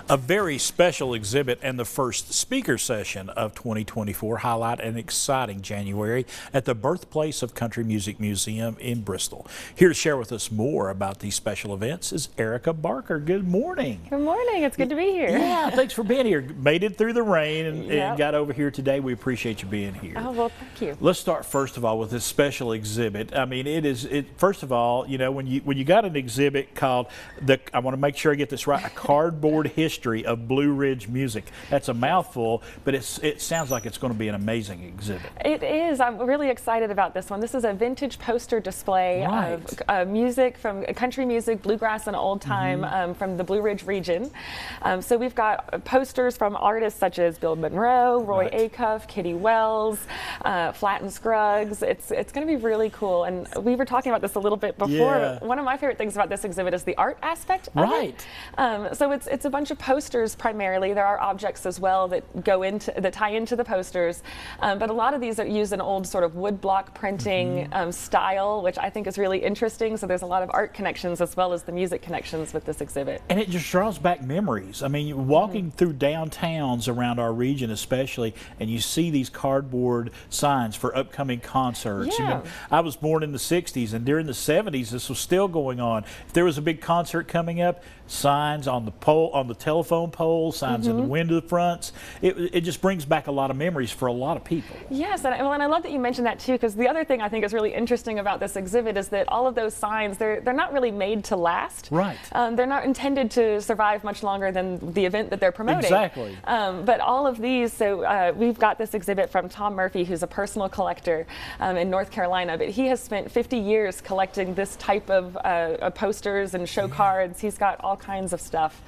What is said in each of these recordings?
A very special exhibit and the first speaker session of 2024 highlight an exciting January at the Birthplace of Country Music Museum in Bristol. Here to share with us more about these special events is Erika Barker. Good morning. Good morning. It's good to be here. Yeah, thanks for being here. Made it through the rain and got over here today. We appreciate you being here. Oh, well, thank you. Let's start first of all with this special exhibit. I mean, first of all, you know, when you got an exhibit called I want to make sure I get this right, a cardboard history of Blue Ridge music. That's a mouthful, but it sounds like it's going to be an amazing exhibit. It is. I'm really excited about this one. This is a vintage poster display of music from country music, bluegrass, and old time from the Blue Ridge region. So we've got posters from artists such as Bill Monroe, Roy Acuff, Kitty Wells, Flatt and Scruggs. It's going to be really cool. And we were talking about this a little bit before. Yeah. One of my favorite things about this exhibit is the art aspect of it. So it's a bunch of posters primarily. There are objects as well that tie into the posters, but a lot of these use an old sort of wood block printing style, which I think is really interesting. So there's a lot of art connections as well as the music connections with this exhibit. And it just draws back memories. I mean, walking through downtowns around our region especially, and you see these cardboard signs for upcoming concerts. Yeah. You know, I was born in the 60s, and during the 70s this was still going on. If there was a big concert coming up, signs on the pole, on the telephone pole, signs in the window fronts. It just brings back a lot of memories for a lot of people. Yes, and I love that you mentioned that too, because the other thing I think is really interesting about this exhibit is that all of those signs, they're not really made to last. Right. They're not intended to survive much longer than the event that they're promoting. Exactly. But all of these, so we've got this exhibit from Tom Murphy, who's a personal collector in North Carolina, but he has spent 50 years collecting this type of posters and show cards. He's got all kinds of stuff,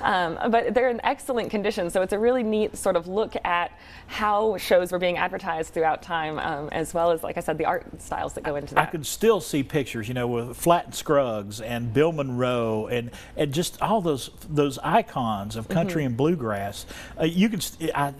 but they're in excellent condition, so it's a really neat sort of look at how shows were being advertised throughout time, as well as, like I said, the art styles that go into that. I can still see pictures, you know, with Flatt and Scruggs and Bill Monroe and just all those icons of country and bluegrass. You can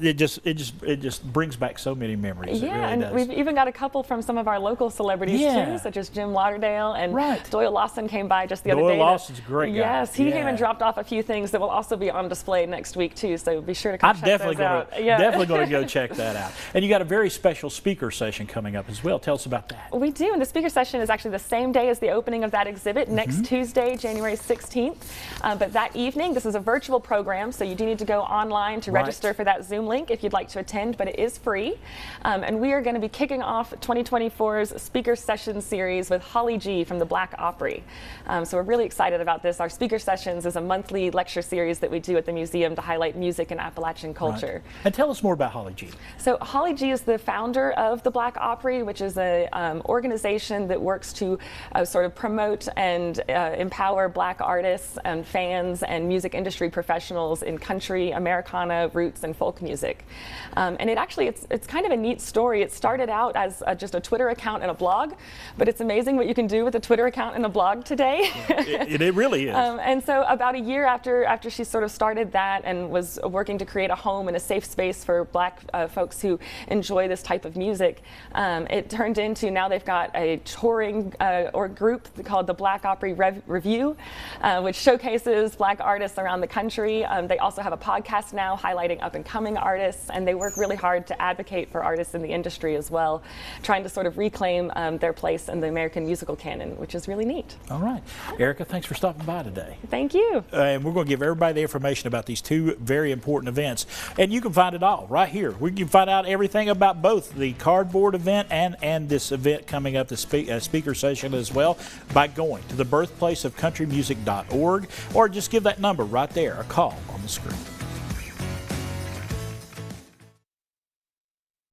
it just brings back so many memories. Yeah, it really and does. we've even got a couple from some of our local celebrities too, such as Jim Lauderdale and Doyle Lawson came by just the other day. Doyle Lawson's a great guy. Yes, he came and dropped off a few things that will also be on display next week too. So be sure to come check those out. Definitely going to go check that out. And you got a very special speaker session coming up as well. Tell us about that. We do, and the speaker session is actually the same day as the opening of that exhibit, next Tuesday, January 16th. But that evening, this is a virtual program, so you do need to go online to register for that Zoom link if you'd like to attend, but it is free. And we are going to be kicking off 2024's speaker session series with Holly G from the Black Opry. So we're really excited about this. Our speaker sessions is a monthly lecture series that we do at the museum to highlight music and Appalachian culture. And tell us more about Holly G. So Holly G is the founder of the Black Opry, which is an organization that works to sort of promote and empower Black artists and fans and music industry professionals in country, Americana, roots, and folk music. And it's kind of a neat story. It started out as just a Twitter account and a blog, but it's amazing what you can do with a Twitter account and a blog today. It really is. And so about a year after she sort of started that and was working to create a home and a safe space for Black folks who enjoy this type of music, it turned into, now they've got a touring group called the Black Opry Review, which showcases Black artists around the country. They also have a podcast now highlighting up-and-coming artists, and they work really hard to advocate for artists in the industry as well, trying to sort of reclaim their place in the American musical canon, which is really neat. All right. Erika, thanks for stopping by today. Thank you. And we're going to give everybody the information about these two very important events, and you can find it all right here. We can find out everything about both the cardboard event and this event coming up, the speaker session as well, by going to the birthplaceofcountrymusic.org, or just give that number right there a call on the screen.